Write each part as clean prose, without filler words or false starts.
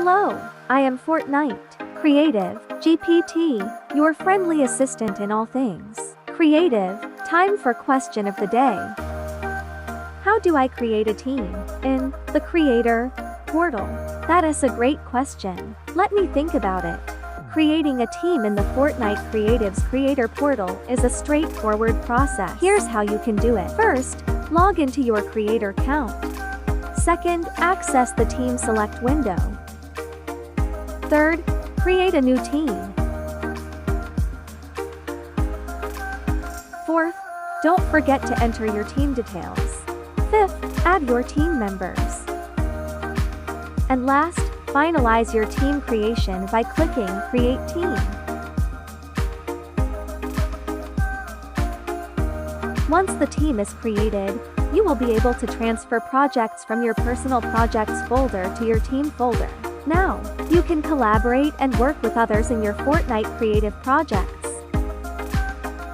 Hello, I am FortniteCreative+GPT, your friendly assistant in all things creative. Time for question of the day. How do I create a team in the Creator portal? That is a great question. Let me think about it. Creating a team in the Fortnite Creative's Creator portal is a straightforward process. Here's how you can do it. First, log into your Creator account. Second, access the Team Select window. Third, create a new team. Fourth, don't forget to enter your team details. Fifth, add your team members. And last, finalize your team creation by clicking Create Team. Once the team is created, you will be able to transfer projects from your personal projects folder to your team folder. Now, you can collaborate and work with others in your Fortnite creative projects.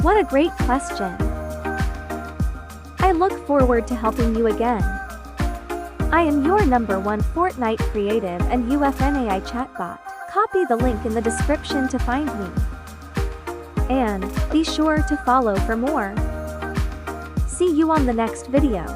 What a great question! I look forward to helping you again. I am your #1 Fortnite Creative and UEFN AI chatbot. Copy the link in the description to find me. And be sure to follow for more. See you on the next video.